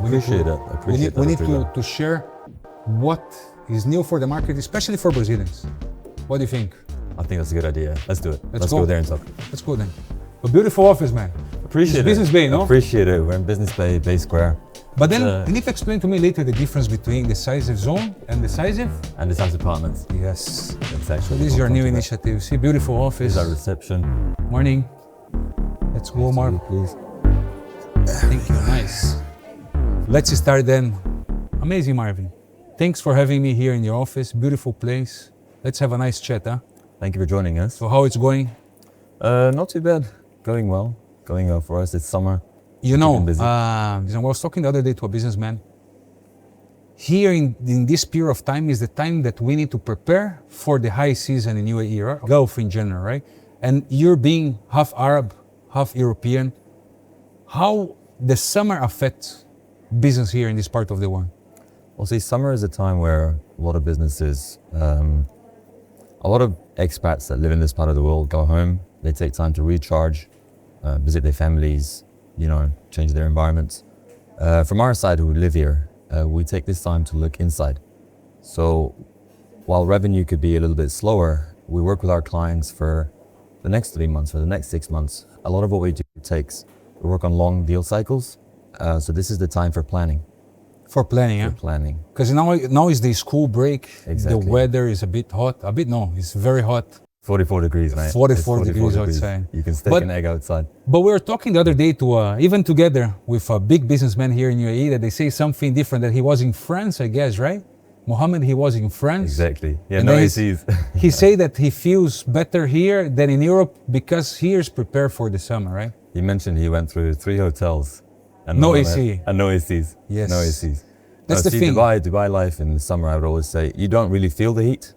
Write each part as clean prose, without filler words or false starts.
Appreciate it. Appreciate that. We need Rodrigo. to share what is new for the market, especially for Brazilians. What do you think? I think that's a good idea. Let's do it. Let's go. go there and talk. Let's go then. A beautiful office, man. Appreciate It's it. Business Bay, no? Appreciate it. We're in Business Bay, Bay Square. But then you need to explain to me later the difference between Decisive Zone and Decisive. And Decisive Partners. Yes. That's actually. So this is your new initiative. See, beautiful office. This is our reception. Morning. Let's go, Marvin. Please. Thank you. Nice. Let's start then. Amazing, Marvin. Thanks for having me here in your office. Beautiful place. Let's have a nice chat, huh? Thank you for joining us. So how it's going? Not too bad. Going well. Going well for us. It's summer. You know, Keeping busy. I was talking the other day to a businessman. Here in this period of time is the time that we need to prepare for the high season in UAE, or Gulf in general, right? And you're being half Arab, half European. How the summer affects business here in this part of the world? Well, see, summer is a time where a lot of businesses, a lot of expats that live in this part of the world go home. They take time to recharge, visit their families, change their environments. From our side who live here, we take this time to look inside. So while revenue could be a little bit slower, we work with our clients for the next 3 months, for the next 6 months. A lot of what we do we work on long deal cycles. So this is the time for planning. For planning, For yeah? planning. Because now is the school break. Exactly. The weather is a bit hot. It's very hot. 44 degrees, mate. 44 It's degrees outside. You can steak But- an egg outside. But we were talking the other day to, even together with a big businessman here in UAE, that they say something different, that he was in France, I guess, right? Mohammed, he was in France. Exactly. Yeah, And no then ACs. He say that he feels better here than in Europe because he is prepared for the summer, right? He mentioned he went through 3 hotels. And No none of AC. it- And no ACs. Yes. No ACs. That's No, the see, thing. Dubai life in the summer, I would always say, you don't really feel the heat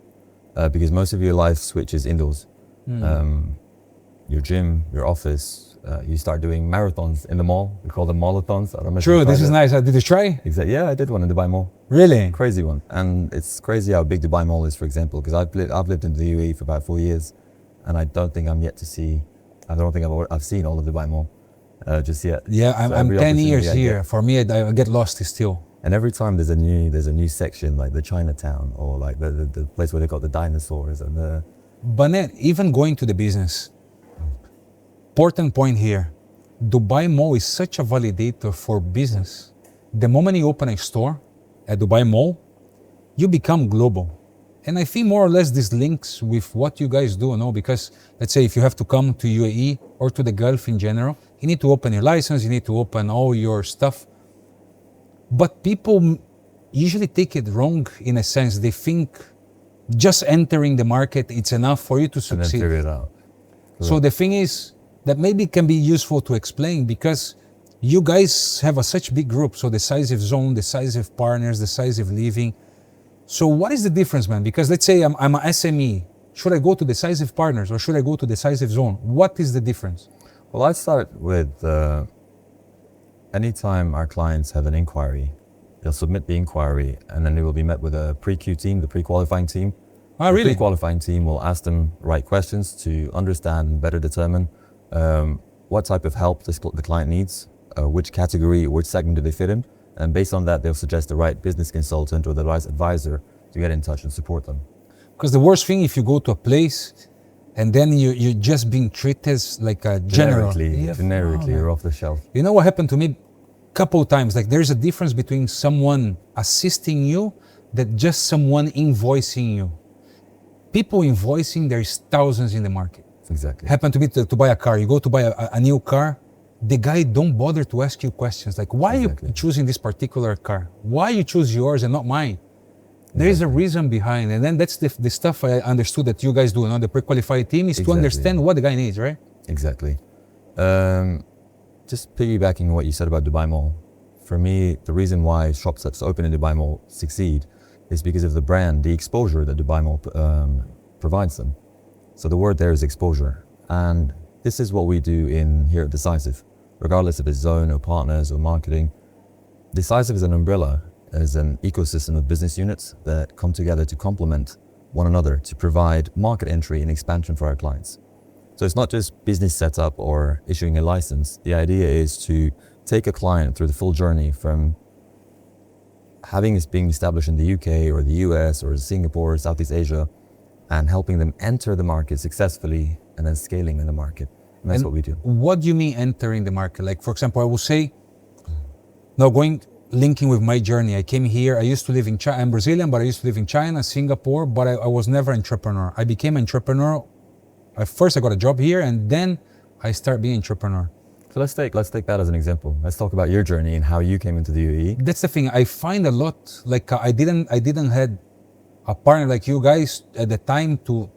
because most of your life switches indoors. Your gym, your office, you start doing marathons in the mall. We call them mallathons. I don't know if True, you this tried is it. nice. Did you try? Exactly. Yeah, I did one in Dubai Mall. Really? Crazy one. And it's crazy how big Dubai Mall is, for example, because I've lived in the UAE for about 4 years and I don't think I've seen all of Dubai Mall just yet. Yeah, So I'm every 10 years opportunity I here. get- For me, I get lost still. And every time there's a new section, like the Chinatown or like the place where they got the dinosaurs and the... But then, even going to the business, important point here, Dubai Mall is such a validator for business. The moment you open a store at Dubai Mall, you become global. And I think more or less this links with what you guys do, no? Because let's say if you have to come to UAE or to the Gulf in general, you need to open your license, you need to open all your stuff. But people usually take it wrong in a sense. They think just entering the market, it's enough for you to And then succeed. figure it out. So the thing is that maybe can be useful to explain because you guys have such big group. So Decisive Zone, Decisive Partners, Decisive Living. So what is the difference, man? Because let's say I'm an SME. Should I go to Decisive Partners or should I go to Decisive Zone? What is the difference? Well, I start with anytime our clients have an inquiry, they'll submit the inquiry and then they will be met with a pre-Q team, the pre-qualifying team. Ah, The really? pre-qualifying team will ask them right questions to understand and better determine what type of help the client needs, which category, which segment do they fit in. And based on that, they'll suggest the right business consultant or the right advisor to get in touch and support them. Because the worst thing if you go to a place and then you're just being treated as like a general. Generically, Yeah. you're off the shelf. You know what happened to me couple times? Like there's a difference between someone assisting you that just someone invoicing you. People invoicing, there's thousands in the market. Exactly. Happened to me to buy a car. You go to buy a new car, the guy don't bother to ask you questions like, why are Exactly. you choosing this particular car? Why you choose yours and not mine? There is a reason behind, and then that's the stuff I understood that you guys do. You know, the pre-qualified team is to Exactly. understand what the guy needs, right? Exactly. Just piggybacking on what you said about Dubai Mall, for me, the reason why shops that's open in Dubai Mall succeed is because of the brand, the exposure that Dubai Mall provides them. So the word there is exposure. And this is what we do here at Decisive. Regardless if it's zone or partners or marketing, Decisive is an umbrella, as an ecosystem of business units that come together to complement one another to provide market entry and expansion for our clients. So it's not just business setup or issuing a license. The idea is to take a client through the full journey from having this being established in the UK or the US or Singapore or Southeast Asia, and helping them enter the market successfully and then scaling in the market. And that's what we do. What do you mean entering the market? Like, for example, I will say, now linking with my journey, I came here, I used to live in China, I'm Brazilian, but I used to live in China, Singapore, but I was never an entrepreneur. I became an entrepreneur. First I got a job here and then I started being an entrepreneur. So let's take that as an example. Let's talk about your journey and how you came into the UAE. That's the thing. I find a lot, like I didn't had a partner like you guys at the time to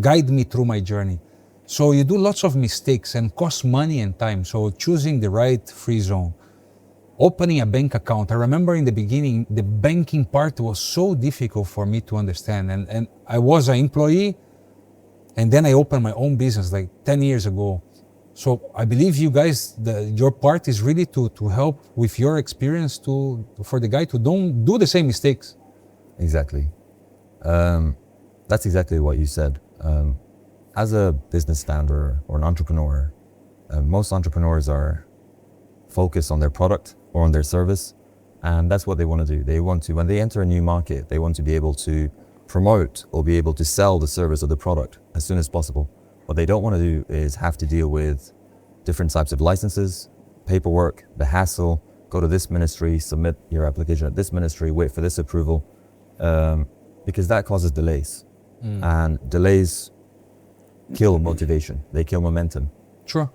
guide me through my journey. So you do lots of mistakes and cost money and time. So choosing the right free zone, opening a bank account. I remember in the beginning, the banking part was so difficult for me to understand. And I was an employee and then I opened my own business like 10 years ago. So I believe you guys, your part is really to help with your experience for the guy to don't do the same mistakes. Exactly. That's exactly what you said. As a business founder or an entrepreneur, most entrepreneurs are focused on their product or on their service, and that's what they want to do. They want to, when they enter a new market, they want to be able to promote or be able to sell the service or the product as soon as possible. What they don't want to do is have to deal with different types of licenses, paperwork, the hassle, go to this ministry, submit your application at this ministry, wait for this approval, because that causes delays. And delays kill motivation, they kill momentum. Sure.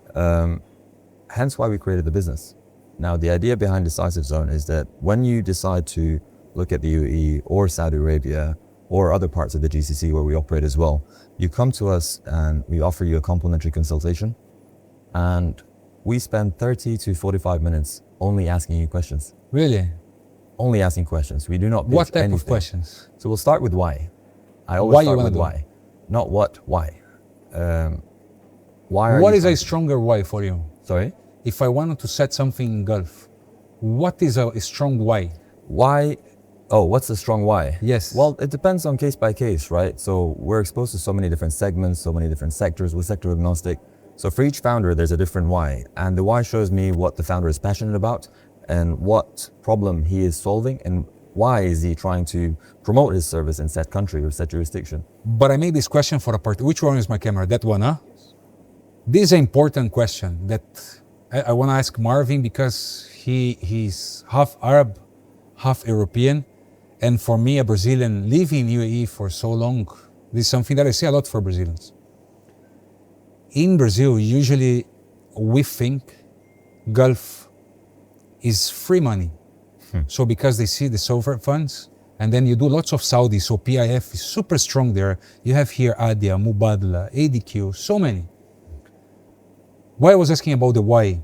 Hence why we created the business. Now, the idea behind Decisive Zone is that when you decide to look at the UAE or Saudi Arabia or other parts of the GCC where we operate as well, you come to us and we offer you a complimentary consultation, and we spend 30 to 45 minutes only asking you questions. Really? Only asking questions. We do not pitch What type anything. of questions? So we'll start with why. I always Why you start wanna with do why. Not what, why. Why are What you is a trying- stronger why for you? Sorry? If I wanted to set something in Gulf, what is a strong why? Why? Oh, what's the strong why? Yes. Well, it depends on case by case, right? So we're exposed to so many different segments, so many different sectors. We're sector agnostic. So for each founder, there's a different why. And the why shows me what the founder is passionate about and what problem he is solving and why is he trying to promote his service in said country or said jurisdiction. But I made this question for a part. Which one is my camera? That one, huh? This is an important question that I want to ask Marvin because he's half Arab, half European. And for me, a Brazilian living in UAE for so long, this is something that I say a lot for Brazilians. In Brazil, usually we think Gulf is free money. So because they see the sovereign funds, and then you do lots of Saudi, so PIF is super strong there. You have here ADIA, Mubadala, ADQ, so many. Why I was asking about the why.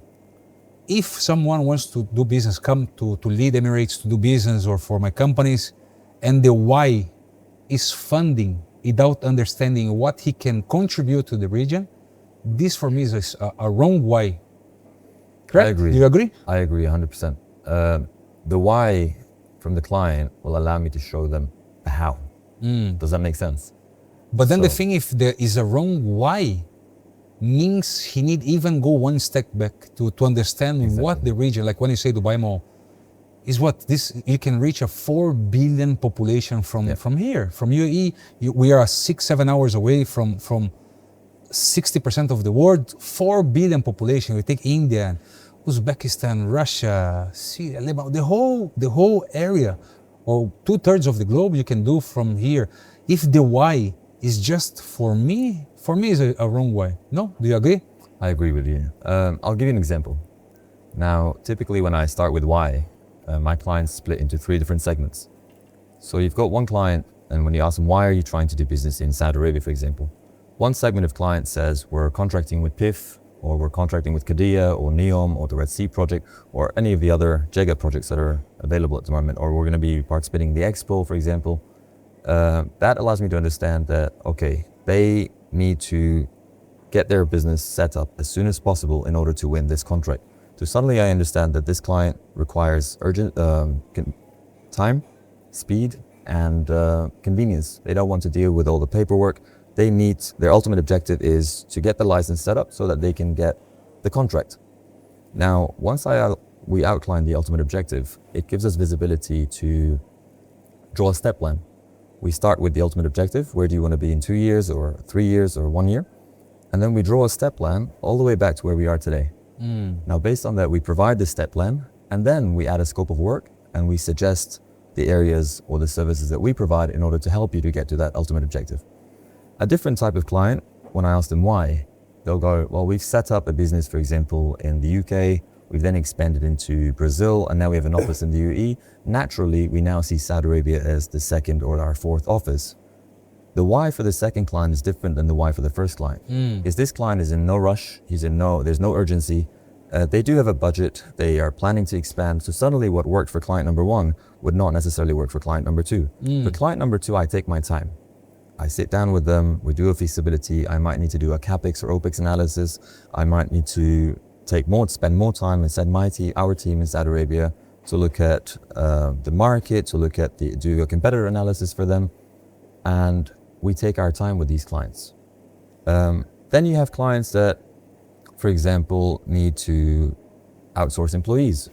If someone wants to do business, come to lead Emirates to do business or for my companies, and the why is funding without understanding what he can contribute to the region, this for me is a wrong why. Correct? I agree. Do you agree? I agree 100%. The why from the client will allow me to show them the how. Does that make sense? But then the So- thing, if there is a wrong why, means he need even go one step back to understand what the region, like when you say Dubai Mall, is what this, you can reach a 4 billion population from here, from UAE. We are 6-7 hours away from 60% of the world, 4 billion population. We take India, Uzbekistan, Russia, Syria, Lebanon, the whole area, or 2/3 of the globe you can do from here. If the why is just for me is a wrong why. No, do you agree? I agree with you. I'll give you an example. Now, typically when I start with why, my clients split into 3 different segments. So you've got one client, and when you ask them, why are you trying to do business in Saudi Arabia, for example? One segment of clients says, we're contracting with PIF, or we're contracting with Qiddiya, or NEOM, or the Red Sea project, or any of the other JEGA projects that are available at the moment, or we're going to be participating in the Expo, for example. That allows me to understand that, okay, they need to get their business set up as soon as possible in order to win this contract. So suddenly I understand that this client requires urgent time, speed, and convenience. They don't want to deal with all the paperwork. They need, their ultimate objective is to get the license set up so that they can get the contract. Now, once we outline the ultimate objective, it gives us visibility to draw a step plan. We start with the ultimate objective. Where do you want to be in 2 years or 3 years or 1 year? And then we draw a step plan all the way back to where we are today. Now, based on that, we provide the step plan, and then we add a scope of work and we suggest the areas or the services that we provide in order to help you to get to that ultimate objective. A different type of client, when I ask them why, they'll go, well, we've set up a business, for example, in the UK, we've then expanded into Brazil, and now we have an office in the UAE. Naturally, we now see Saudi Arabia as the second or our fourth office. The why for the second client is different than the why for the first client. Is this client is in no rush, there's no urgency. They do have a budget, they are planning to expand. So suddenly what worked for client number one would not necessarily work for client number two. For client number two, I take my time. I sit down with them, we do a feasibility. I might need to do a CapEx or OpEx analysis. I might need to spend more time and send our team in Saudi Arabia to look at the market, to look at do a competitor analysis for them. And we take our time with these clients. Then you have clients that, for example, need to outsource employees.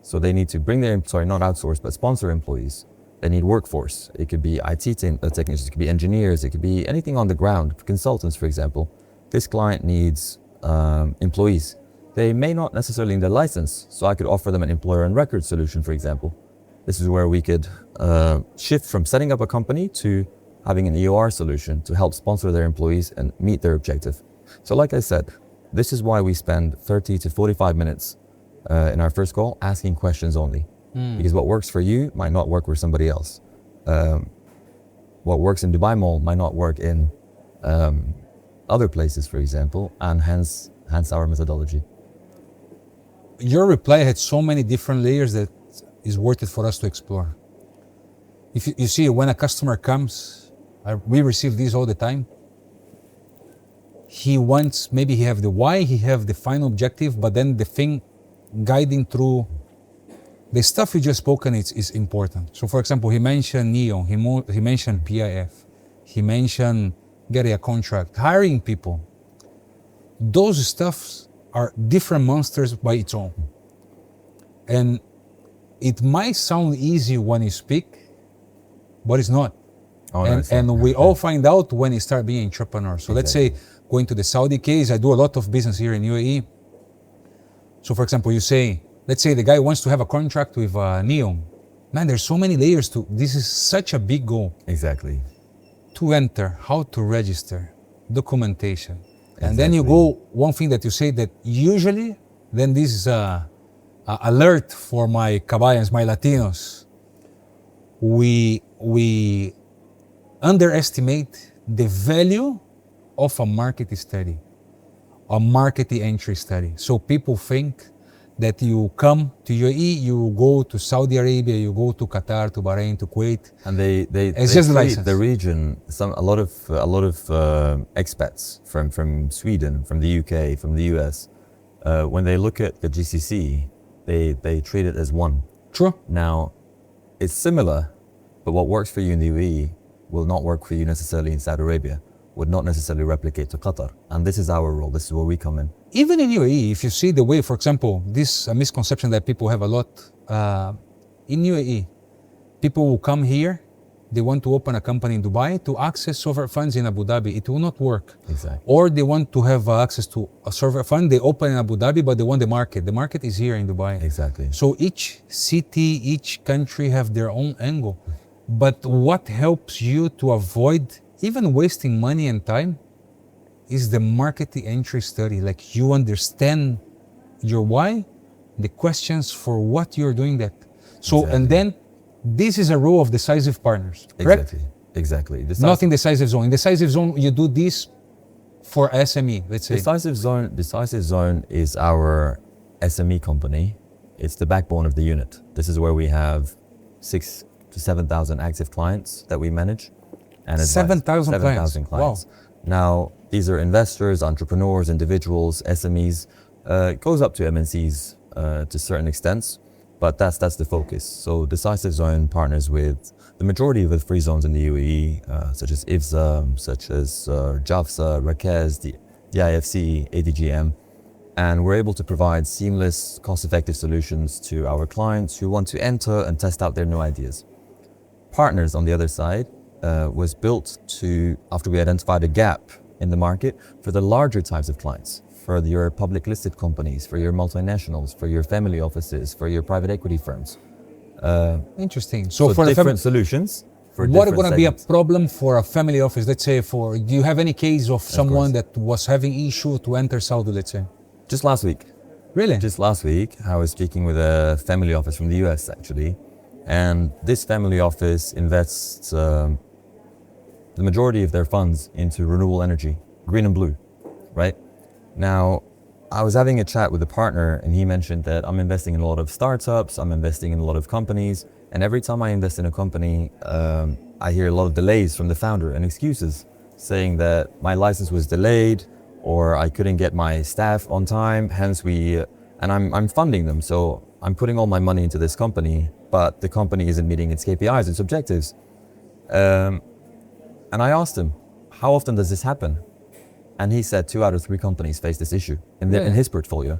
So they need to bring not outsource, but sponsor employees. They need workforce. It could be IT technicians, it could be engineers, it could be anything on the ground, consultants, for example. This client needs employees. They may not necessarily need a license, so I could offer them an employer and record solution, for example. This is where we could shift from setting up a company to having an EOR solution to help sponsor their employees and meet their objective. So like I said, this is why we spend 30 to 45 minutes in our first call asking questions only. Because what works for you might not work for somebody else. What works in Dubai Mall might not work in other places, for example, and hence our methodology. Your reply had so many different layers that is worth it for us to explore. If you see, when a customer comes, we receive these all the time. Maybe he have the why, he have the final objective, but then the thing guiding through the stuff you just spoken is important. So for example, he mentioned NEO, he mentioned PIF, he mentioned getting a contract, hiring people. Those stuffs are different monsters by its own. And it might sound easy when you speak, but it's not. And we all find out when you start being entrepreneurs. So let's say, going to the Saudi case, I do a lot of business here in UAE. So for example, let's say the guy wants to have a contract with NEO. Man, there's so many layers this is such a big goal. Exactly. To enter, how to register, documentation. And then you go, one thing that you say that usually, then this is a alert for my Cabayans, my Latinos. We underestimate the value of a market study, a market entry study. So people think that you come to UAE, you go to Saudi Arabia, you go to Qatar, to Bahrain, to Kuwait, and they treat the region. A lot of expats from Sweden, from the UK, from the US, when they look at the GCC, they treat it as one. True. Now, it's similar, but what works for you in the UAE will not work for you necessarily in Saudi Arabia, would not necessarily replicate to Qatar. And this is our role. This is where we come in. Even in UAE, if you see the way, for example, this misconception that people have a lot, in UAE, people will come here, they want to open a company in Dubai to access sovereign funds in Abu Dhabi. It will not work. Exactly. Or they want to have access to a sovereign fund, they open in Abu Dhabi, but they want the market. The market is here in Dubai. Exactly. So each city, each country have their own angle. But what helps you to avoid even wasting money and time is the market entry study. Like you understand your why, the questions for what you're doing that. So, Exactly. And then this is a role of Decisive Partners, correct? Exactly. Not in Decisive Zone. In Decisive Zone, you do this for SME, let's say. Decisive Zone is our SME company. It's the backbone of the unit. This is where we have 6,000 to 7,000 active clients that we manage. And 7,000 clients. Wow. Now, these are investors, entrepreneurs, individuals, SMEs. It goes up to MNCs to certain extents, but that's the focus. So Decisive Zone partners with the majority of the free zones in the UAE, such as IFZA, such as JAFSA, Rakez, the IFC, ADGM. And we're able to provide seamless, cost-effective solutions to our clients who want to enter and test out their new ideas. Partners, on the other side, was built to, after we identified a gap in the market, for the larger types of clients, for your public listed companies, for your multinationals, for your family offices, for your private equity firms. Interesting. So for the different solutions for what different going to be a segments. problem for a family office? Let's say do you have any case of someone that was having issue to enter Saudi, let's say? Just last week. Really? Just last week, I was speaking with a family office from the US actually, and this family office invests the majority of their funds into renewable energy, green and blue, right? Now, I was having a chat with a partner and he mentioned that I'm investing in a lot of startups, I'm investing in a lot of companies, and every time I invest in a company, I hear a lot of delays from the founder and excuses saying that my license was delayed or I couldn't get my staff on time, hence and I'm funding them, so I'm putting all my money into this company, but the company isn't meeting its KPIs, its objectives. And I asked him, how often does this happen? And he said 2 out of 3 companies face this issue in his portfolio.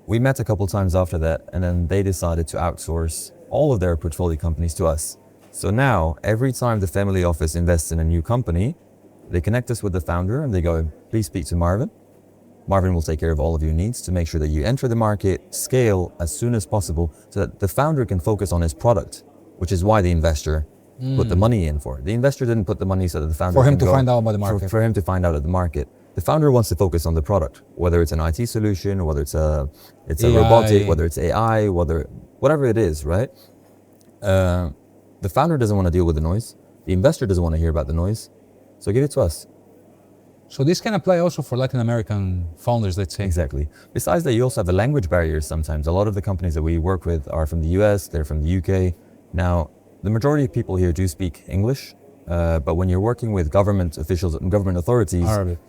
We met a couple times after that, and then they decided to outsource all of their portfolio companies to us. So now, every time the family office invests in a new company, they connect us with the founder and they go, please speak to Marvin. Marvin will take care of all of your needs to make sure that you enter the market, scale as soon as possible so that the founder can focus on his product, which is why the investor put the money in for it. The investor didn't put the money so that the founder For him can to find out about the market. For him to find out of the market. The founder wants to focus on the product, whether it's an IT solution, whether it's a robotic, whether it's AI, whatever it is, right? The founder doesn't want to deal with the noise. The investor doesn't want to hear about the noise. So give it to us. So this can apply also for Latin American founders, let's say. Exactly. Besides that, you also have the language barriers sometimes. A lot of the companies that we work with are from the US, they're from the UK. Now, the majority of people here do speak English, but when you're working with government officials and government authorities, Arabic.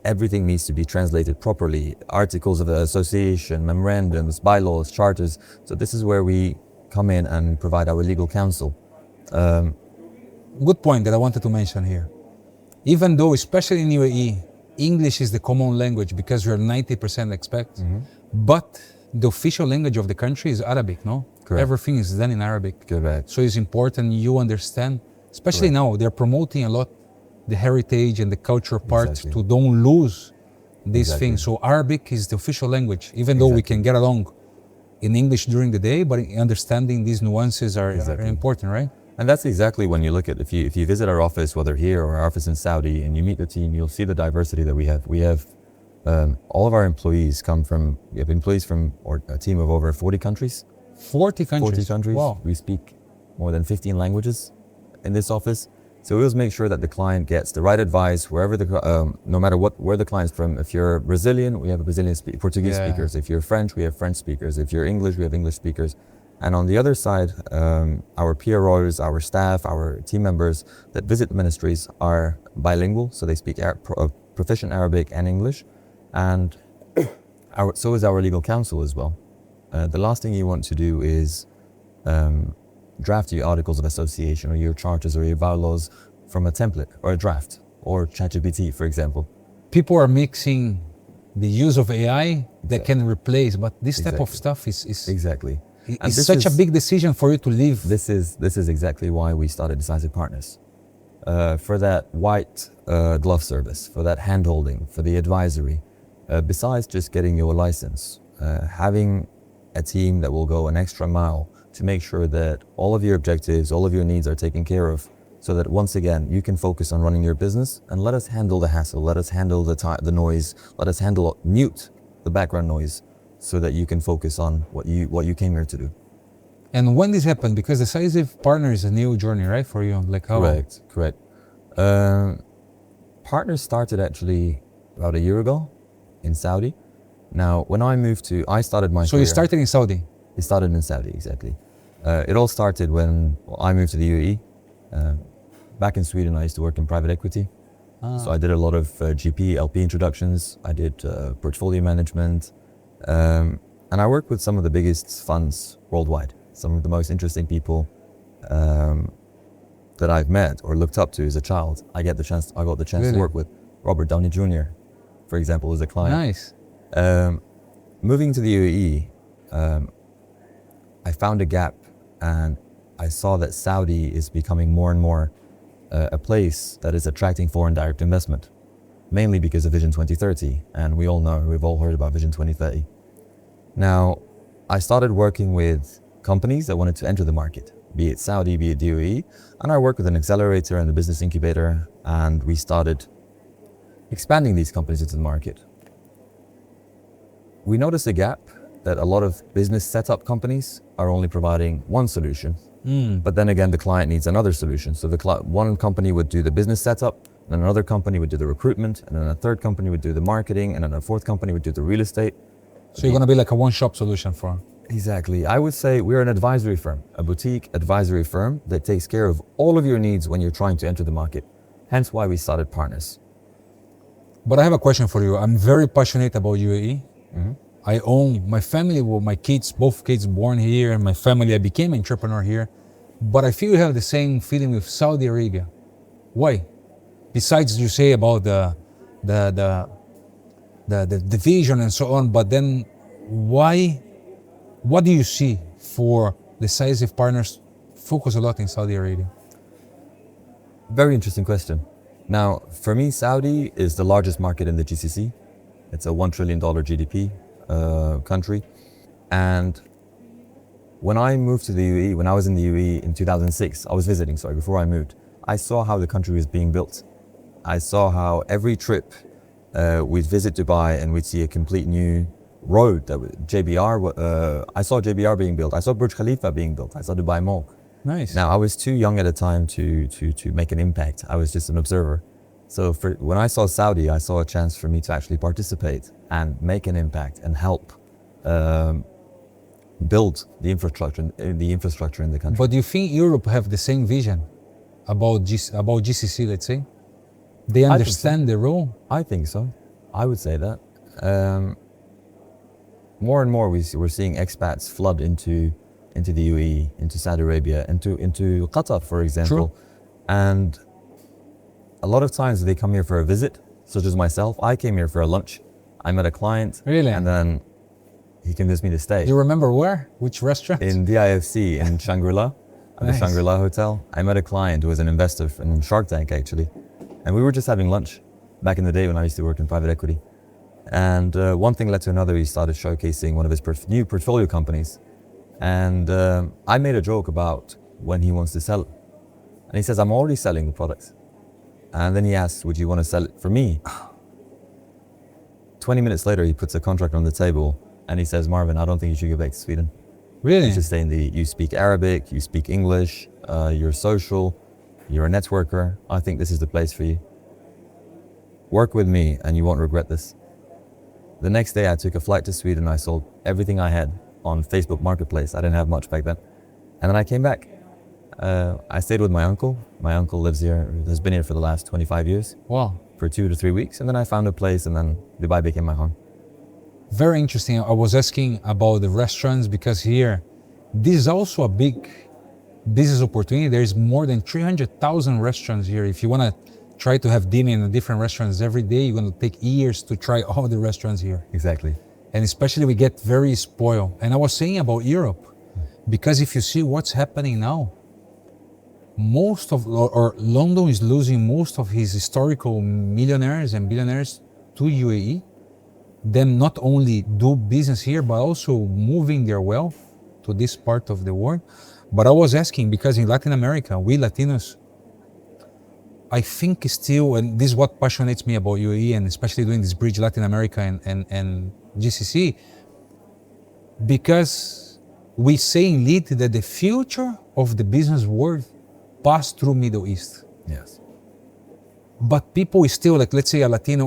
Everything needs to be translated properly. Articles of association, memorandums, bylaws, charters. So this is where we come in and provide our legal counsel. Good point that I wanted to mention here. Even though, especially in UAE, English is the common language because we're 90% expats, but the official language of the country is Arabic, no? Correct. Everything is done in Arabic. Correct. So it's important you understand, especially now, they're promoting a lot the heritage and the culture part Exactly. to don't lose these Exactly. things. So Arabic is the official language, even though we can get along in English during the day, but understanding these nuances are important, right? And that's exactly when you look at, if you visit our office, whether here or our office in Saudi, and you meet the team, you'll see the diversity that we have. We have all of our employees we have employees from a team of over 40 countries. 40 countries. 40 countries. Wow. We speak more than 15 languages in this office. So we always make sure that the client gets the right advice wherever no matter where the client's from. If you're Brazilian, we have a Brazilian Portuguese speakers. If you're French, we have French speakers. If you're English, we have English speakers. And on the other side, our PROs, our staff, our team members that visit ministries are bilingual, so they speak proficient Arabic and English. And so is our legal counsel as well. The last thing you want to do is draft your articles of association or your charters or your bylaws from a template or a draft or ChatGPT, for example. People are mixing the use of AI that can replace, but this type of stuff is Exactly. it's such a big decision for you to leave. This is exactly why we started Decisive Partners. For that white glove service, for that hand-holding, for the advisory. Besides just getting your license, having a team that will go an extra mile to make sure that all of your objectives, all of your needs are taken care of, so that once again, you can focus on running your business and let us handle the hassle, let us handle the noise, let us mute the background noise so that you can focus on what you came here to do. And when this happened, because Decisive Partners is a new journey, right, for you? Like how? Correct. Partners started actually about a year ago in Saudi. Now, when I started my So career, you started in Saudi? It started in Saudi, exactly. It all started when I moved to the UAE. Back in Sweden, I used to work in private equity. So I did a lot of GP, LP introductions. I did portfolio management. And I worked with some of the biggest funds worldwide. Some of the most interesting people that I've met or looked up to as a child. I got the chance Really? to work with Robert Downey Jr., for example, is a client. Nice. Moving to the UAE, I found a gap, and I saw that Saudi is becoming more and more a place that is attracting foreign direct investment, mainly because of Vision 2030. And we all know, we've all heard about Vision 2030. Now, I started working with companies that wanted to enter the market, be it Saudi, be it the UAE, and I worked with an accelerator and a business incubator, and we started expanding these companies into the market. We noticed a gap that a lot of business setup companies are only providing one solution. But then again, the client needs another solution. So one company would do the business setup, and another company would do the recruitment, and then a third company would do the marketing, and then a fourth company would do the real estate. So you're going to be like a one-shop solution for... Exactly. I would say we're an advisory firm, a boutique advisory firm that takes care of all of your needs when you're trying to enter the market. Hence why we started Partners. But I have a question for you. I'm very passionate about UAE. I own my family, well, my kids, both kids born here, and my family, I became an entrepreneur here. But I feel you have the same feeling with Saudi Arabia. Why? Besides you say about the vision and so on, but then why, what do you see for Decisive Partners focus a lot in Saudi Arabia? Very interesting question. Now, for me, Saudi is the largest market in the GCC. It's a $1 trillion GDP country. And when I moved to the UAE, when I was in the UAE in 2006, I was visiting, before I moved, I saw how the country was being built. I saw how every trip we'd visit Dubai and we'd see a complete new road that JBR, I saw JBR being built. I saw Burj Khalifa being built. I saw Dubai Mall. Nice. Now, I was too young at the time to make an impact. I was just an observer. So when I saw Saudi, I saw a chance for me to actually participate and make an impact and help build the infrastructure in the country. But do you think Europe have the same vision about GCC, let's say? They understand the role? I think so. I would say that. More and more we're seeing expats flood into the UAE, into Saudi Arabia, into Qatar, for example. True. And a lot of times they come here for a visit, such as myself. I came here for a lunch. I met a client. Really? And then he convinced me to stay. Do you remember where? Which restaurant? In DIFC in Shangri-La, at the Shangri-La Hotel. I met a client who was an investor in Shark Tank, actually. And we were just having lunch back in the day when I used to work in private equity. And one thing led to another. He started showcasing one of his new portfolio companies. And I made a joke about when he wants to sell it. And he says, I'm already selling the products. And then he asks, would you want to sell it for me? 20 minutes later, he puts a contract on the table and he says, Marvin, I don't think you should go back to Sweden. Really? You should stay you speak Arabic, you speak English, you're social, you're a networker. I think this is the place for you. Work with me and you won't regret this. The next day I took a flight to Sweden. I sold everything I had on Facebook Marketplace. I didn't have much back then. And then I came back. I stayed with my uncle. My uncle lives here, has been here for the last 25 years. Wow. For 2 to 3 weeks. And then I found a place and then Dubai became my home. Very interesting. I was asking about the restaurants because here, this is also a big business opportunity. There's more than 300,000 restaurants here. If you want to try to have dinner in the different restaurants every day, you're going to take years to try all the restaurants here. Exactly. And especially we get very spoiled. And I was saying about Europe, because if you see what's happening now, London is losing most of his historical millionaires and billionaires to UAE. Them not only do business here, but also moving their wealth to this part of the world. But I was asking, because in Latin America, we Latinos, I think still, and this is what passionates me about UAE and especially doing this bridge Latin America and GCC, because we say in LEAD that the future of the business world passed through Middle East. Yes. But people is still, like, let's say a Latino,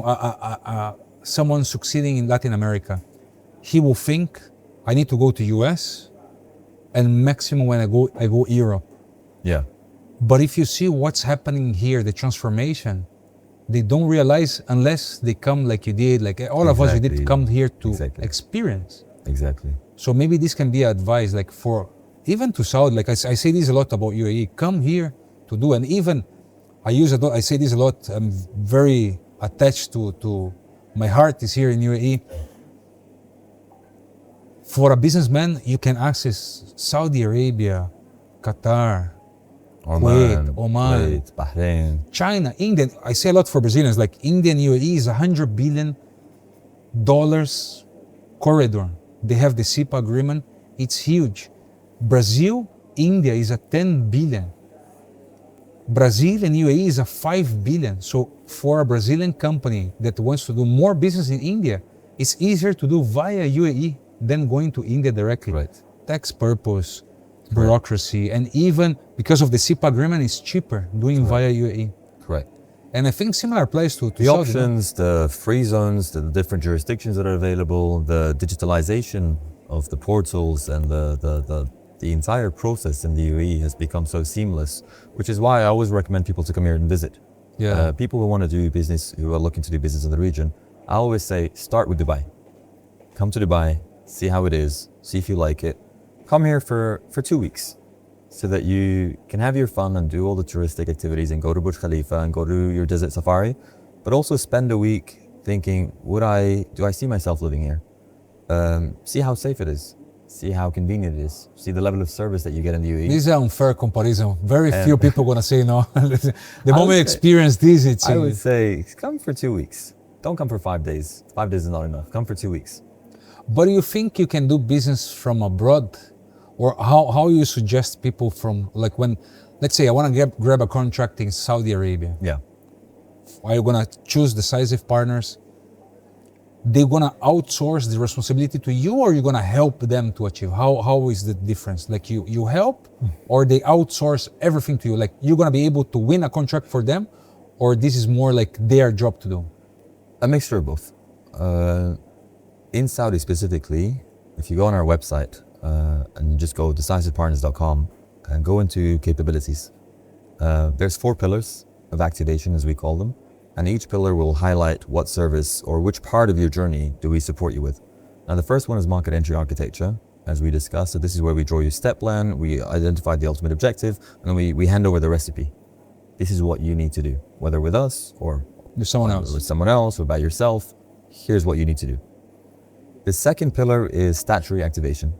someone succeeding in Latin America, he will think, I need to go to US, and maximum when I go Europe. Yeah. But if you see what's happening here, the transformation, they don't realize unless they come like you did, like all of us, we did come here to experience. Exactly. So maybe this can be advice, like for, even to Saudi, like I say this a lot about UAE, come here to do, and even I say this a lot, I'm very attached to My heart is here in UAE. For a businessman, you can access Saudi Arabia, Qatar, Kuwait, Oman, Kuwait, Bahrain. China, India. I say a lot for Brazilians, like India and UAE is $100 billion corridor. They have the CEPA agreement. It's huge. Brazil, India is a 10 billion. Brazil and UAE is a 5 billion. So for a Brazilian company that wants to do more business in India, it's easier to do via UAE than going to India directly. Right. Tax purpose, bureaucracy, and even because of the CEPA agreement, it's cheaper doing via UAE. Correct. And I think similar applies to The Saudi, options, the free zones, the different jurisdictions that are available, the digitalization of the portals and the entire process in the UAE has become so seamless, which is why I always recommend people to come here and visit. Yeah. People who want to do business, who are looking to do business in the region, I always say start with Dubai. Come to Dubai, see how it is, see if you like it. Come here for 2 weeks so that you can have your fun and do all the touristic activities and go to Burj Khalifa and go to your desert safari, but also spend a week thinking, do I see myself living here? See how safe it is. See how convenient it is. See the level of service that you get in the UAE. This is an unfair comparison. Very few people gonna say no. The moment you say- experience this, it's I would say come for 2 weeks. Don't come for 5 days. 5 days is not enough. Come for 2 weeks. But do you think you can do business from abroad? Or how you suggest people from, like when, let's say I want to grab a contract in Saudi Arabia. Yeah. Are you going to choose Decisive Partners? They're going to outsource the responsibility to you, or you're going to help them to achieve? How is the difference? Like you help, or they outsource everything to you? Like you're going to be able to win a contract for them, or this is more like their job to do? A mixture of both. In Saudi specifically, if you go on our website and you just go decisivepartners.com and go into capabilities, there's 4 pillars of activation, as we call them, and each pillar will highlight what service or which part of your journey do we support you with. Now, the first one is market entry architecture, as we discussed. So this is where we draw your step plan, we identify the ultimate objective, and then we hand over the recipe. This is what you need to do, whether with us or There's someone else. with someone else or by yourself. Here's what you need to do. The second pillar is statutory activation.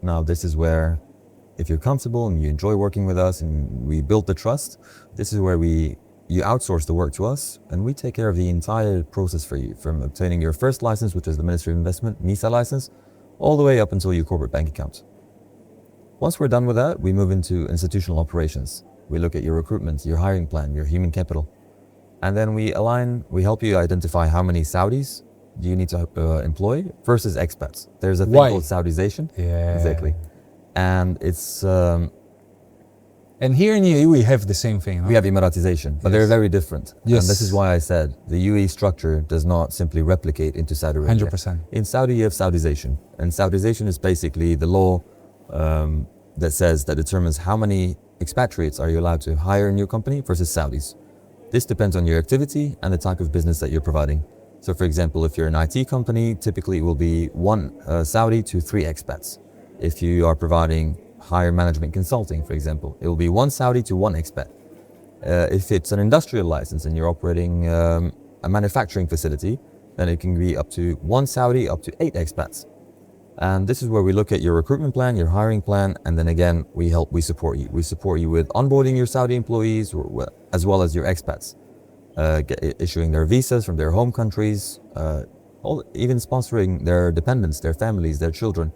Now, this is where, if you're comfortable and you enjoy working with us and we build the trust, this is where you outsource the work to us and we take care of the entire process for you, from obtaining your first license, which is the Ministry of Investment, MISA license, all the way up until your corporate bank account. Once we're done with that, we move into institutional operations. We look at your recruitment, your hiring plan, your human capital. And then we help you identify how many Saudis do you need to employ versus expats. There's a thing Why? called Saudisation. Yeah. Exactly. And it's, And here in UAE, we have the same thing. No? we have Emiratization, but they're very different. Yes. And this is why I said the UAE structure does not simply replicate into Saudi Arabia. 100%. In Saudi, you have Saudisation. And Saudisation is basically the law that determines how many expatriates are you allowed to hire in your company versus Saudis. This depends on your activity and the type of business that you're providing. So for example, if you're an IT company, typically it will be 1 Saudi to 3 expats. If you are providing higher management consulting, for example, it will be 1 Saudi to 1 expat. If it's an industrial license and you're operating a manufacturing facility, then it can be up to 1 Saudi, up to 8 expats. And this is where we look at your recruitment plan, your hiring plan, and then again, we support you. We support you with onboarding your Saudi employees as well as your expats. Issuing their visas from their home countries, even sponsoring their dependents, their families, their children.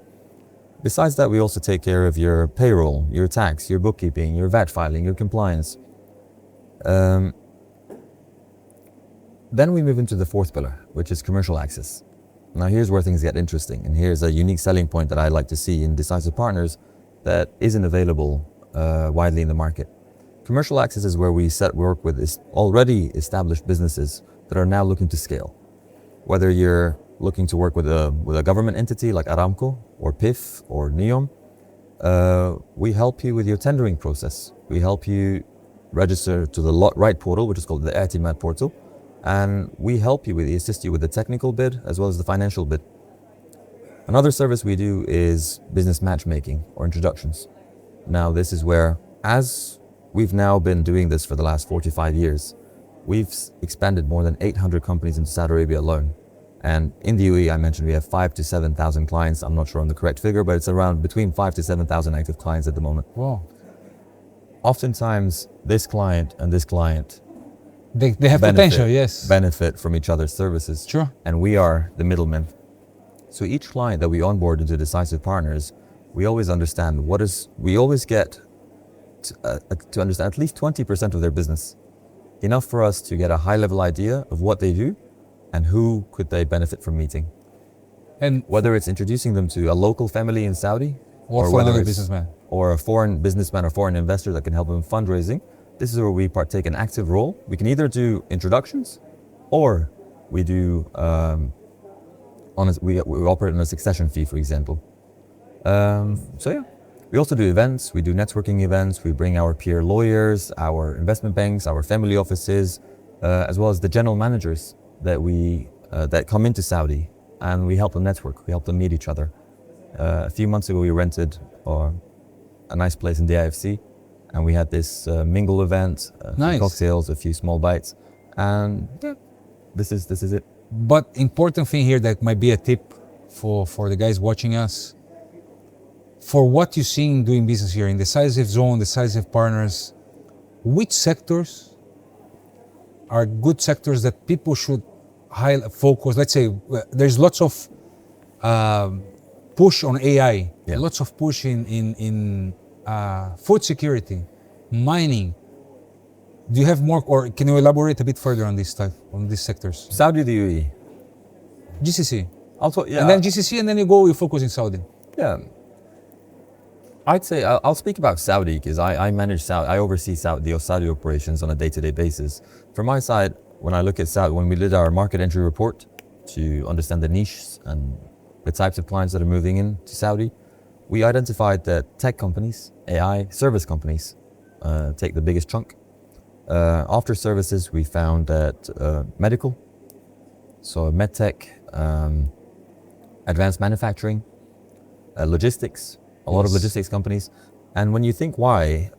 Besides that, we also take care of your payroll, your tax, your bookkeeping, your VAT filing, your compliance. Then we move into the 4th pillar, which is commercial access. Now here's where things get interesting, and here's a unique selling point that I like to see in Decisive Partners that isn't available widely in the market. Commercial access is where we work with already established businesses that are now looking to scale. Whether you're looking to work with a government entity like Aramco or PIF or NEOM, we help you with your tendering process. We help you register to the right portal, which is called the I'timad portal, and we assist you with the technical bid as well as the financial bid. Another service we do is business matchmaking or introductions. Now this is where, as we've now been doing this for the last 45 years, we've expanded more than 800 companies into Saudi Arabia alone. And in the UAE, I mentioned we have 5,000 to 7,000 clients. I'm not sure on the correct figure, but it's around between 5,000 to 7,000 active clients at the moment. Wow. Oftentimes, this client and this client They have potential, yes. benefit from each other's services. Sure. And we are the middlemen. So each client that we onboard into Decisive Partners, we always understand we always get to understand at least 20% of their business. Enough for us to get a high level idea of what they do and who could they benefit from meeting. And Whether it's introducing them to a local family in Saudi, or for whether another it's- businessman. or a foreign businessman or foreign investor that can help them fundraising, this is where we partake an active role. We can either do introductions or we do, we operate on a succession fee, for example. So yeah, we also do events, we do networking events, we bring our peer lawyers, our investment banks, our family offices, as well as the general managers that come into Saudi, and we help them network, we help them meet each other. A few months ago, we rented a nice place in the IFC, and we had this mingle event, a few Nice. cocktails, a few small bites, and yeah, this is it. But important thing here that might be a tip for the guys watching us. For what you see in doing business here in Decisive Zone, Decisive Partners, which sectors are good sectors that people should focus? Let's say there's lots of push on AI, Yeah. lots of push in food security, mining. Do you have more, or can you elaborate a bit further on these sectors? Saudi, the UAE. GCC. Also, yeah. And then GCC, and then you focus in Saudi. Yeah. I'd say I'll speak about Saudi because I manage Saudi. I oversee the Saudi operations on a day-to-day basis. From my side, when I look at Saudi, when we did our market entry report to understand the niches and the types of clients that are moving into Saudi, we identified that tech companies, AI, service companies take the biggest chunk. After services, we found that medical, so medtech, advanced manufacturing, logistics, a lot of Yes. logistics companies. And when you think why,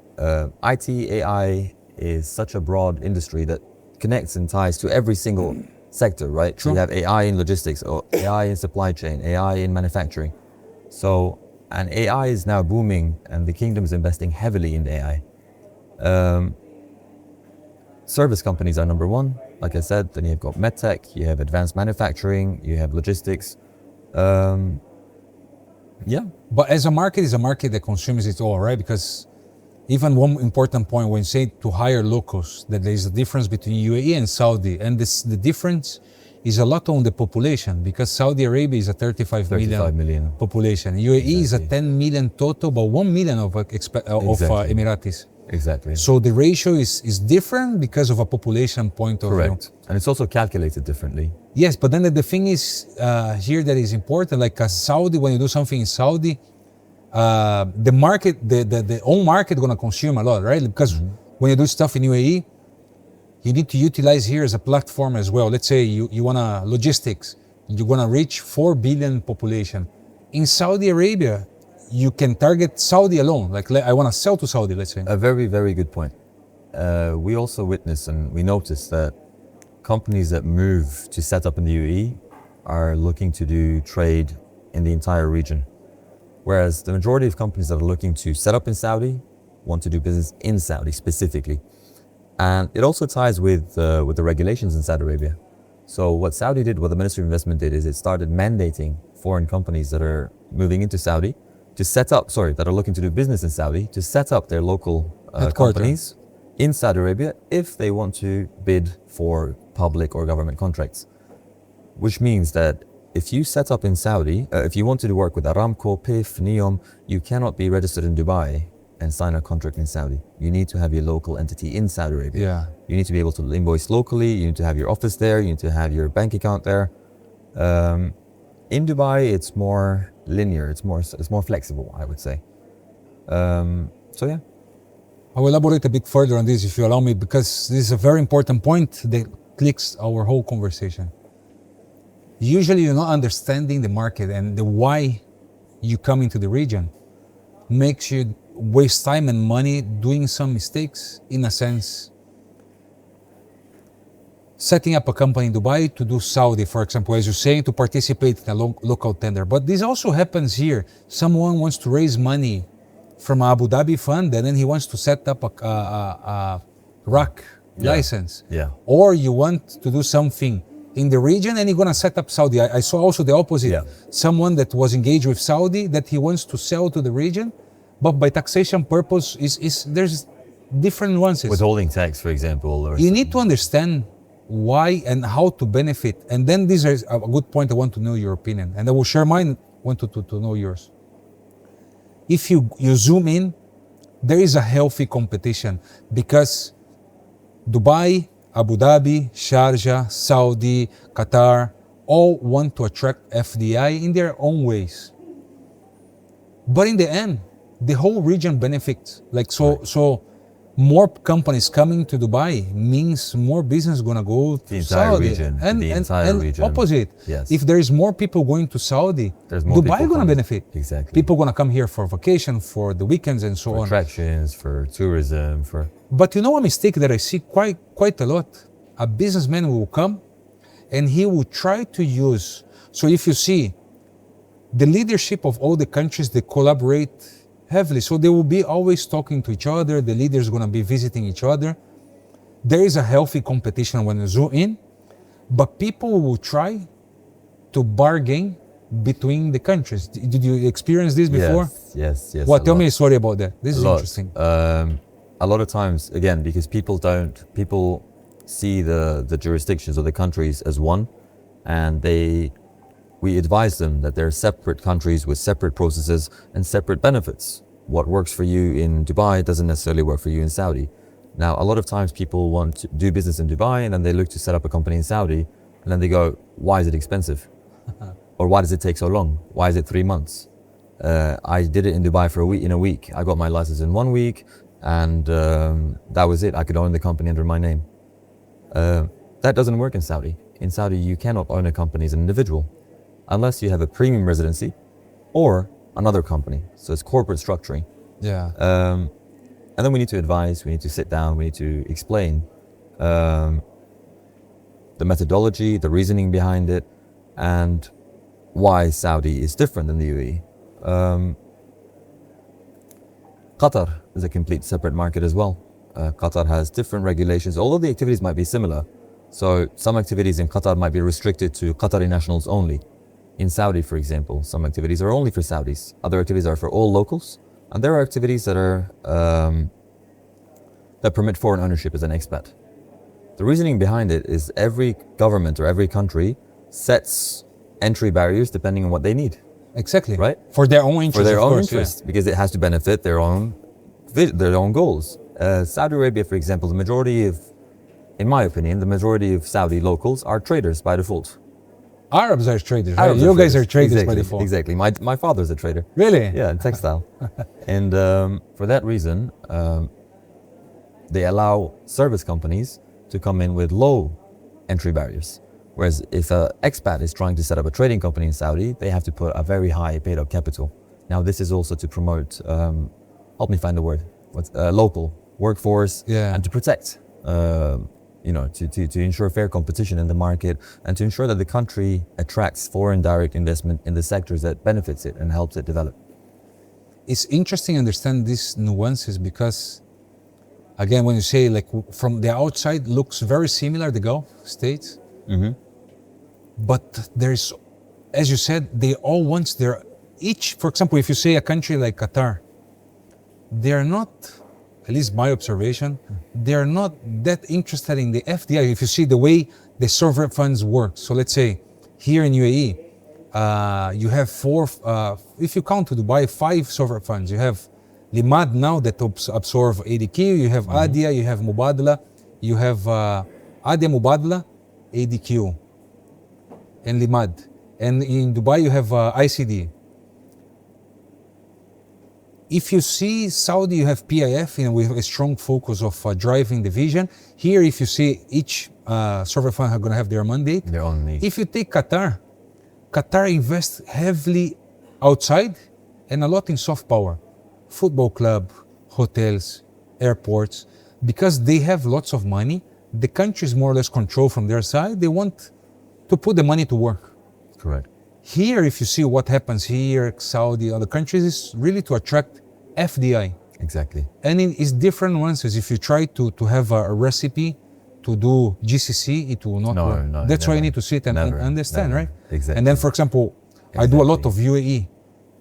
IT, AI is such a broad industry that connects and ties to every single sector, right? So Sure. you have AI in logistics, or AI in supply chain, AI in manufacturing. So, and AI is now booming, and the kingdom is investing heavily in AI. Service companies are number one, like I said. Then you've got medtech, you have advanced manufacturing, you have logistics. Yeah, But as a market, it's a market that consumes it all, right? Because even one important point when you say to hire locals, that there is a difference between UAE and Saudi, and the difference is a lot on the population, because Saudi Arabia is a 35 million population. UAE is a 10 million total, but 1 million of Exactly. Emiratis. exactly. So the ratio is different because of a population point of view. Correct. And it's also calculated differently. Yes, but then the thing is here that is important, like a Saudi, when you do something in Saudi, the market, the own market gonna consume a lot, right? Because when you do stuff in UAE, you need to utilize here as a platform as well. Let's say you wanna logistics, you're gonna reach 4 billion population. In Saudi Arabia, you can target Saudi alone. Like I wanna sell to Saudi, let's say. A very, very good point. We also witness and we notice that companies that move to set up in the UAE are looking to do trade in the entire region. Whereas the majority of companies that are looking to set up in Saudi want to do business in Saudi specifically. And it also ties with the regulations in Saudi Arabia. So what Saudi did, what the Ministry of Investment did, is it started mandating foreign companies that are moving into Saudi to set up, that are looking to do business in Saudi, to set up their local companies in Saudi Arabia if they want to bid for public or government contracts. Which means that if you set up in Saudi, if you want to do work with Aramco, PIF, NEOM, you cannot be registered in Dubai and sign a contract in Saudi. You need to have your local entity in Saudi Arabia. Yeah. You need to be able to invoice locally, you need to have your office there, you need to have your bank account there. In Dubai, it's more linear, it's more flexible, I would say. So yeah. I will elaborate a bit further on this if you allow me, because this is a very important point that clicks our whole conversation. Usually you're not understanding the market, and the why you come into the region makes you waste time and money doing some mistakes, in a sense. setting up a company in Dubai to do Saudi, for example, as you're saying, to participate in a local tender. But this also happens here. Someone wants to raise money from an Abu Dhabi fund, and then he wants to set up a RAC license. Yeah. Or you want to do something in the region and you're going to set up Saudi. I saw also the opposite. Yeah. Someone that was engaged with Saudi that he wants to sell to the region, but by taxation purpose, there's different nuances. Withholding tax, for example. Or You need to understand why and how to benefit. And then this is a good point. I want to know your opinion. And I will share mine, want to know yours. If you zoom in, there is a healthy competition because Dubai, Abu Dhabi, Sharjah, Saudi, Qatar, all want to attract FDI in their own ways. But in the end, the whole region benefits. So more companies coming to Dubai means more business gonna go to the entire Saudi. region. And Region. opposite. Yes. If there is more people going to Saudi, There's more Dubai people gonna coming. benefit. Exactly. People gonna come here for vacation, for the weekends and so For on. attractions, for tourism, for... But you know a mistake that I see quite a lot? A businessman will come and he will try to use. So if you see the leadership of all the countries, they collaborate heavily. So they will be always talking to each other. The leaders are going to be visiting each other. There is a healthy competition when you zoom in, but people will try to bargain between the countries. Did you experience this before? Yes. What? Tell me a story about that. This is lot. interesting. A lot of times, again, because people see the jurisdictions or the countries as one, and we advise them that they're separate countries with separate processes and separate benefits. What works for you in Dubai doesn't necessarily work for you in Saudi. Now, a lot of times people want to do business in Dubai and then they look to set up a company in Saudi, and then they go, why is it expensive? Or why does it take so long? Why is it 3 months? I did it in Dubai in a week. I got my license in 1 week, and that was it. I could own the company under my name. That doesn't work in Saudi. In Saudi, you cannot own a company as an individual unless you have a premium residency or another company. So it's corporate structuring. Yeah. And then we need to advise, we need to sit down, we need to explain the methodology, the reasoning behind it, and why Saudi is different than the UAE. Qatar is a complete separate market as well. Qatar has different regulations, although the activities might be similar. So some activities in Qatar might be restricted to Qatari nationals only. In Saudi, for example, some activities are only for Saudis. Other activities are for all locals. And there are activities that are that permit foreign ownership as an expat. The reasoning behind it is every government or every country sets entry barriers depending on what they need. Exactly. Right? For their own interest. For their of own course, interest, because it has to benefit their own goals. Saudi Arabia, for example, in my opinion, the majority of Saudi locals are traders by default. Arabs are traders, right? Arabs You guys are traders by default. Exactly. My father's a trader. Really? Yeah, in textile. And for that reason, they allow service companies to come in with low entry barriers. Whereas if an expat is trying to set up a trading company in Saudi, they have to put a very high paid up capital. Now, this is also to promote, help me find the word, local workforce, and to protect, to ensure fair competition in the market, and to ensure that the country attracts foreign direct investment in the sectors that benefits it and helps it develop. It's interesting to understand these nuances because, again, when you say like from the outside looks very similar, the Gulf states, but there's, as you said, they all want each, for example, if you say a country like Qatar, they're not, at least my observation, they're not that interested in the FDI. If you see the way the sovereign funds work. So let's say here in UAE, you have if you count to Dubai, 5 sovereign funds. You have Limad now that absorb ADQ, you have Adia, you have Mubadala, you have Adia Mubadala, ADQ, and Limad. And in Dubai, you have ICD. If you see Saudi, you have PIF, with a strong focus of driving the vision. Here, if you see each sovereign fund are going to have their mandate. Their own need. If you take Qatar invests heavily outside and a lot in soft power. Football club, hotels, airports, because they have lots of money. the country is more or less controlled from their side. They want to put the money to work. Correct. Here, if you see what happens here, Saudi, other countries, is really to attract FDI. Exactly. And it's different nuances. If you try to have a recipe to do GCC, it will not work. No, That's why you never. need to sit and understand, Never. right? Exactly. And then, for example, I do a lot of UAE.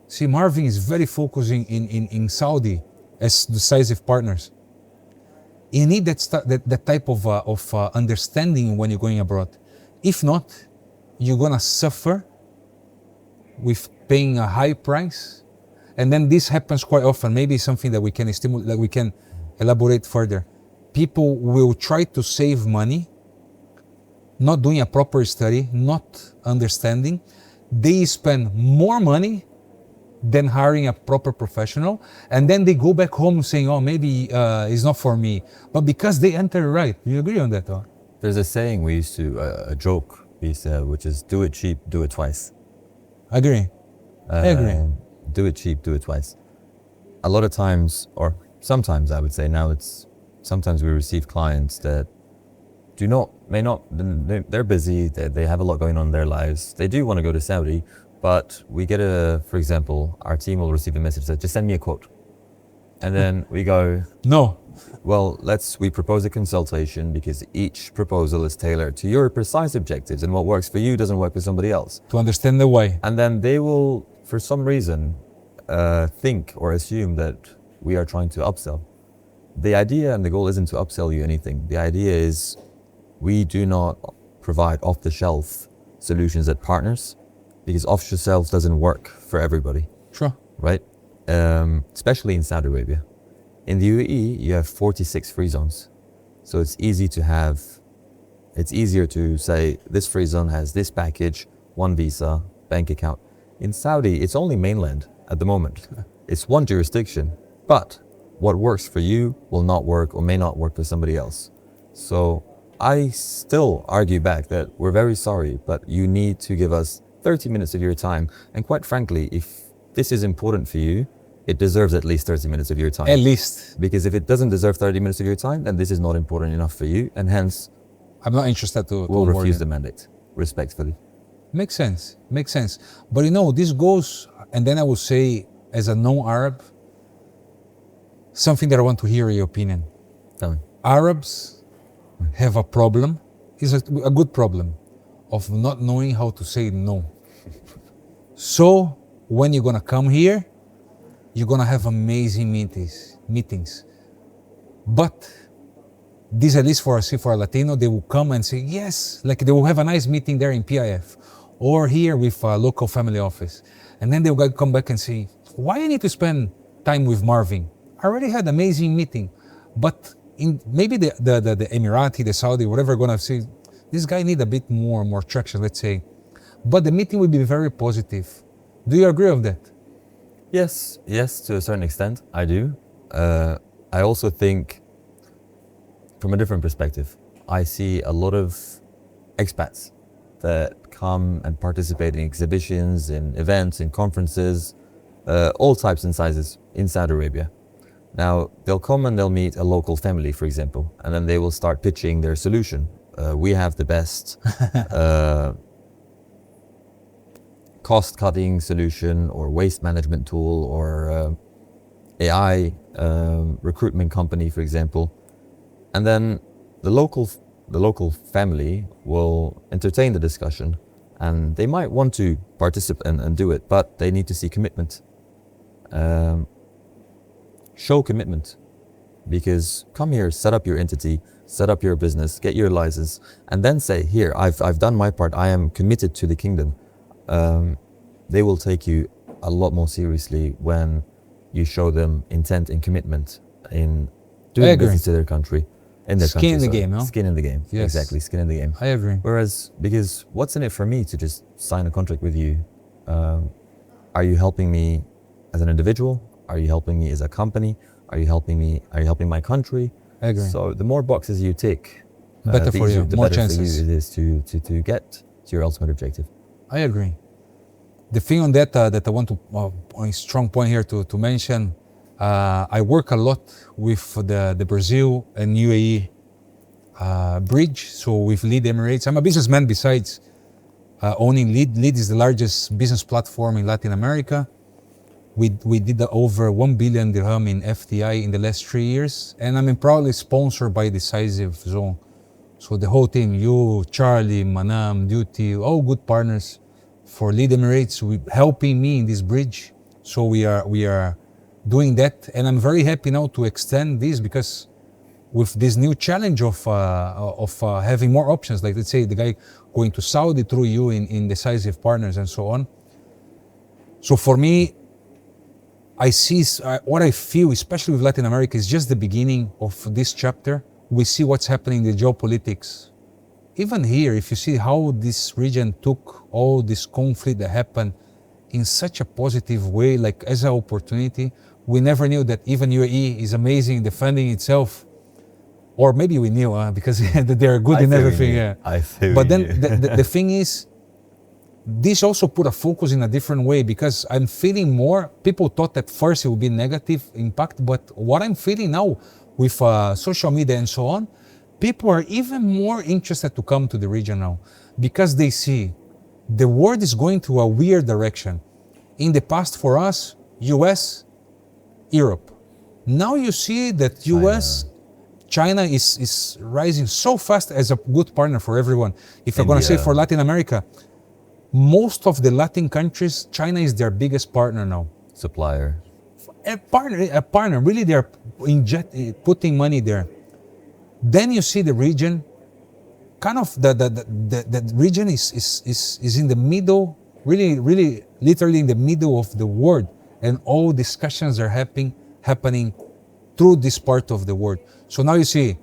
See, Marvin is very focusing in Saudi as Decisive Partners. You need that type of understanding when you're going abroad. If not, you're gonna suffer with paying a high price, and then this happens quite often. Maybe something that we can stimulate, that we can elaborate further. People will try to save money, not doing a proper study, not understanding. They spend more money than hiring a proper professional, and then they go back home saying, "Oh, maybe it's not for me." But because they enter right, you agree on that, huh? There's a saying we used to, a joke we used to have, which is do it cheap, do it twice. I agree. I agree. Do it cheap, do it twice. A lot of times, or sometimes I would say now, sometimes we receive clients that they're busy, they have a lot going on in their lives. They do want to go to Saudi, but we get for example, our team will receive a message that just send me a quote. And then we go, No. well, we propose a consultation because each proposal is tailored to your precise objectives, and what works for you doesn't work for somebody else. To understand the why. And then they will, for some reason, think or assume that we are trying to upsell. The idea and the goal isn't to upsell you anything. The idea is we do not provide off-the-shelf solutions at partners, because off-the-shelf doesn't work for everybody, Sure. right? Especially in Saudi Arabia. In the UAE, you have 46 free zones. So it's easier to say this free zone has this package, one visa, bank account. In Saudi, it's only mainland at the moment. It's one jurisdiction, but what works for you will not work or may not work for somebody else. So I still argue back that we're very sorry, but you need to give us 30 minutes of your time. And quite frankly, if this is important for you, it deserves at least 30 minutes of your time. At least. Because if it doesn't deserve 30 minutes of your time, then this is not important enough for you, and hence I'm not interested to we'll onboard refuse you. the mandate, respectfully. Makes sense. Makes sense. But this goes, and then I will say, as a non-Arab, something that I want to hear your opinion. Tell me. Arabs have a problem, it's a good problem, of not knowing how to say no. So when you're gonna come here, you're gonna have amazing meetings. But this, at least for a Latino, they will come and say yes, like they will have a nice meeting there in PIF or here with a local family office. And then they will come back and say, why I need to spend time with Marvin? I already had an amazing meeting. But maybe the Emirati, the Saudi, whatever, gonna say, this guy need a bit more traction, let's say. But the meeting will be very positive. Do you agree on that? Yes, to a certain extent, I do. I also think, from a different perspective, I see a lot of expats that come and participate in exhibitions, in events, in conferences, all types and sizes in Saudi Arabia. Now, they'll come and they'll meet a local family, for example, and then they will start pitching their solution. We have the best cost-cutting solution or waste management tool or AI recruitment company, for example. And then the local family will entertain the discussion, and they might want to participate and do it, but they need to see commitment. Show commitment, because come here, set up your entity, set up your business, get your license, and then say, here, I've done my part, I am committed to the kingdom. They will take you a lot more seriously when you show them intent and commitment in doing business to their country. In their Skin in the game, no? Skin in the game, Yes. Exactly, skin in the game. I agree. Because what's in it for me to just sign a contract with you? Are you helping me as an individual? Are you helping me as a company? Are you helping my country? I agree. So the more boxes you tick, Better for you, the more better chances. for you it is to get to your ultimate objective. I agree. The thing on that that I want to, a strong point here to mention, I work a lot with the Brazil and UAE bridge. So with Lead Emirates, I'm a businessman besides owning Lead. Lead is the largest business platform in Latin America. We did over 1 billion dirham in FTI in the last 3 years, and I'm proudly sponsored by Decisive Zone. So the whole team, you, Charlie, Manam, Duty, all good partners for Lead Emirates, helping me in this bridge. So we are doing that, and I'm very happy now to extend this because with this new challenge of having more options, like let's say the guy going to Saudi through you in Decisive Partners and so on. So for me, I see what I feel, especially with Latin America, is just the beginning of this chapter. We see what's happening in the geopolitics. Even here, if you see how this region took all this conflict that happened in such a positive way, like as an opportunity, we never knew that even UAE is amazing defending itself. Or maybe we knew, because they're good in everything. Yeah. But then the thing is, this also put a focus in a different way because I'm feeling more, people thought at first it would be negative impact, but what I'm feeling now with social media and so on, people are even more interested to come to the region now because they see the world is going to a weird direction. In the past for us, US, Europe. Now you see that US, China is rising so fast as a good partner for everyone. If I'm going to say for Latin America, most of the Latin countries, China is their biggest partner now. Supplier. A partner. Really, they're putting money there. Then you see the region. Kind of the region is in the middle, really, literally in the middle of the world, and all discussions are happening through this part of the world. So now you see,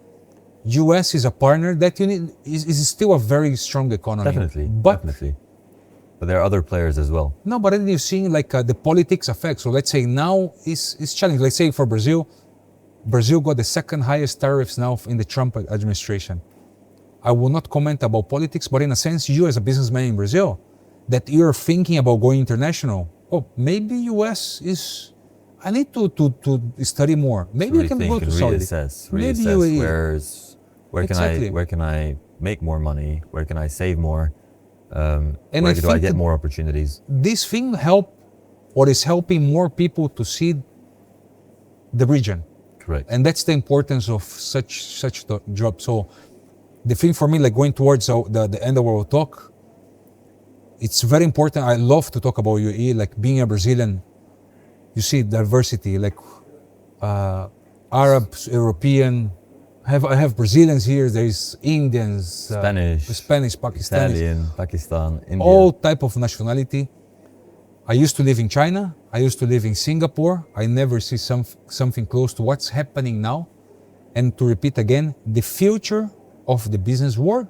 US is a partner that you need is still a very strong economy. Definitely. But there are other players as well. No, but then you're seeing like the politics effect. So let's say now is challenging. Let's say for Brazil got the second highest tariffs now in the Trump administration. I will not comment about politics, but in a sense, you as a businessman in Brazil, that you're thinking about going international. Oh, maybe US is. I need to study more. Maybe I can go to Saudi. Reassess where can I make more money? Where can I save more? And where do I get more opportunities? This thing is helping more people to see the region. Correct. And that's the importance of such job. So the thing for me, like going towards the end of our talk, it's very important. I love to talk about UAE, like being a Brazilian. You see diversity, like Arabs, European. I have Brazilians here. There is Indians, Spanish, Pakistanis, Italian, Pakistan, India. All type of nationality. I used to live in China. I used to live in Singapore. I never see something close to what's happening now. And to repeat again, the future of the business world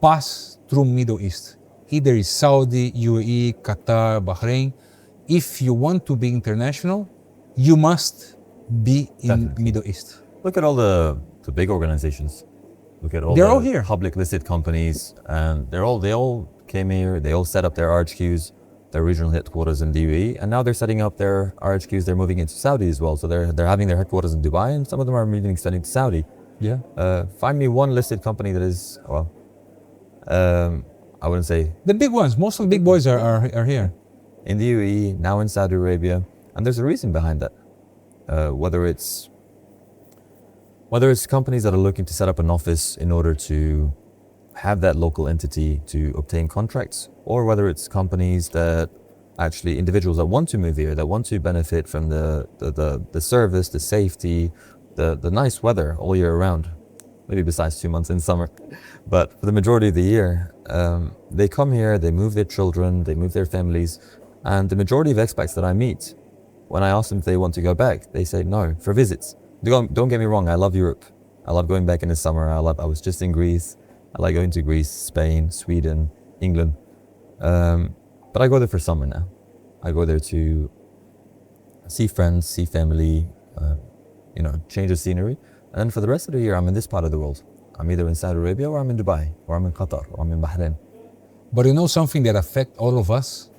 pass through Middle East. Either is Saudi, UAE, Qatar, Bahrain. If you want to be international, you must be in Middle East. Look at all the big organizations. Look at all They're all here. Public listed companies, and they all came here. They all set up their RHQs, their regional headquarters in the UAE, and now they're setting up their RHQs. They're moving into Saudi as well. So they're having their headquarters in Dubai, and some of them are moving extending to Saudi. Yeah. Find me one listed company that is I wouldn't say the big ones. Most of the big boys are here. In the UAE, now in Saudi Arabia, and there's a reason behind that. Whether it's companies that are looking to set up an office in order to have that local entity to obtain contracts, or whether it's companies that actually individuals that want to move here, that want to benefit from the service, the safety, the nice weather all year round, maybe besides 2 months in summer. But for the majority of the year, they come here, they move their children, they move their families, and the majority of expats that I meet, when I ask them if they want to go back, they say no, for visits. Don't get me wrong, I love Europe. I love going back in the summer. I was just in Greece. I like going to Greece, Spain, Sweden, England. But I go there for summer now. I go there to see friends, see family, change the scenery. And then for the rest of the year, I'm in this part of the world. I'm either in Saudi Arabia, or I'm in Dubai, or I'm in Qatar, or I'm in Bahrain. But you know something that affects all of us?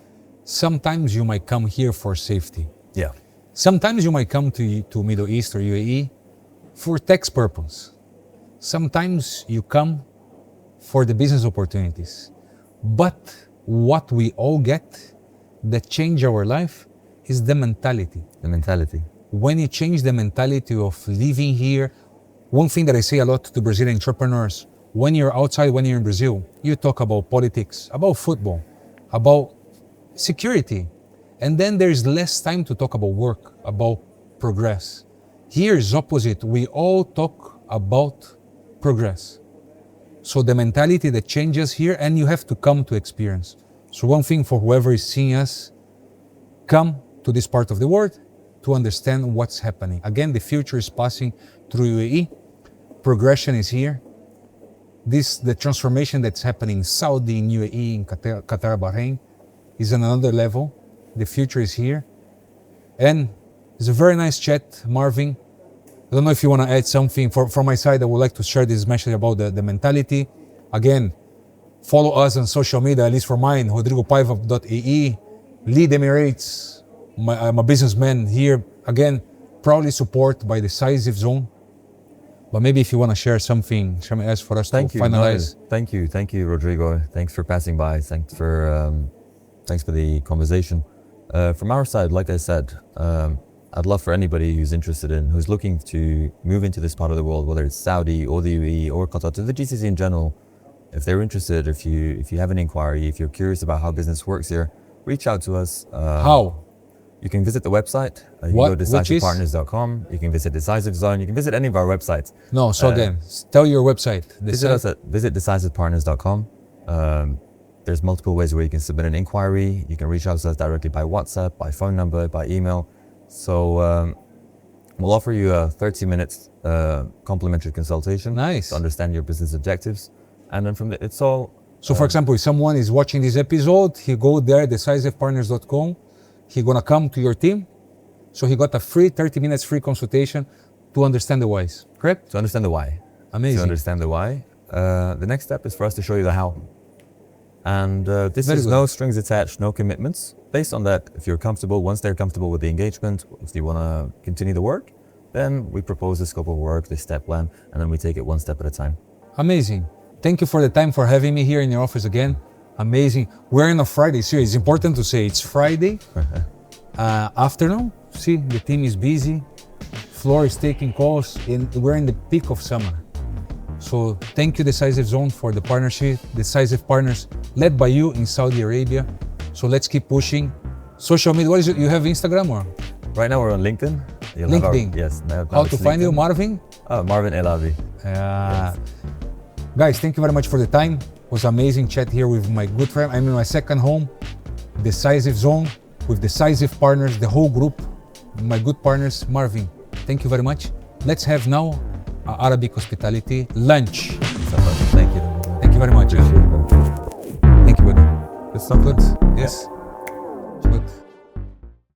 Sometimes you might come here for safety. Yeah. Sometimes you might come to Middle East or UAE for tax purpose. Sometimes you come for the business opportunities. But what we all get that change our life is the mentality. The mentality. When you change the mentality of living here, one thing that I say a lot to Brazilian entrepreneurs, when you're outside, when you're in Brazil, you talk about politics, about football, about security. And then there's less time to talk about work, about progress. Here is opposite. We all talk about progress. So the mentality that changes here, and you have to come to experience. So one thing for whoever is seeing us, come to this part of the world to understand what's happening. Again, the future is passing through UAE. Progression is here. The transformation that's happening in Saudi, in UAE, in Qatar, Bahrain, is on another level. The future is here. And it's a very nice chat, Marvin. I don't know if you want to add something. From my side, I would like to share this message about the mentality. Again, follow us on social media, at least for mine, rodrigo.paiva.ae, lead Emirates. I'm a businessman here. Again, proudly supported by Decisive Zone. But maybe if you want to share something else for us to finalize. Thank you, Rodrigo. Thanks for passing by. Thanks for the conversation. From our side, like I said, I'd love for anybody who's looking to move into this part of the world, whether it's Saudi or the UAE or Qatar, to the GCC in general. If they're interested, if you have an inquiry, if you're curious about how business works here, reach out to us. How? You can visit the website. You can go to decisivepartners.com. You can visit Decisive Zone. You can visit any of our websites. No, so again, tell your website. Visit us at decisivepartners.com. There's multiple ways where you can submit an inquiry. You can reach out to us directly by WhatsApp, by phone number, by email. So we'll offer you a 30 minutes complimentary consultation. Nice. To understand your business objectives. And then from there, it's all... So for example, if someone is watching this episode, he go there, decisivepartners.com. He gonna come to your team. So he got a free 30 minutes free consultation to understand the whys. Correct? To understand the why. Amazing. To understand the why. The next step is for us to show you the how. And this Very is good. no strings attached, no commitments. Based on that, if you're comfortable, once they're comfortable with the engagement, if you want to continue the work, then we propose the scope of work, the step plan, and then we take it one step at a time. Amazing. Thank you for the time for having me here in your office again. Amazing. We're in a Friday series. It's important to say it's Friday afternoon. See, the team is busy. Floor is taking calls. We're in the peak of summer. So thank you, Decisive Zone, for the partnership. Decisive Partners, led by you in Saudi Arabia. So let's keep pushing. Social media, what is it? You have Instagram or? Right now we're on LinkedIn. LinkedIn. Yes. How to find you, Marvin? Marvin Elavi. Yes. Guys, thank you very much for the time. It was amazing chat here with my good friend. I'm in my second home, Decisive Zone, with Decisive Partners, the whole group, my good partners. Marvin, thank you very much. Let's have now Arabic hospitality lunch. Thank you. Thank you very much. Appreciate it. Thank you, buddy. Good stuff. Good. Yes.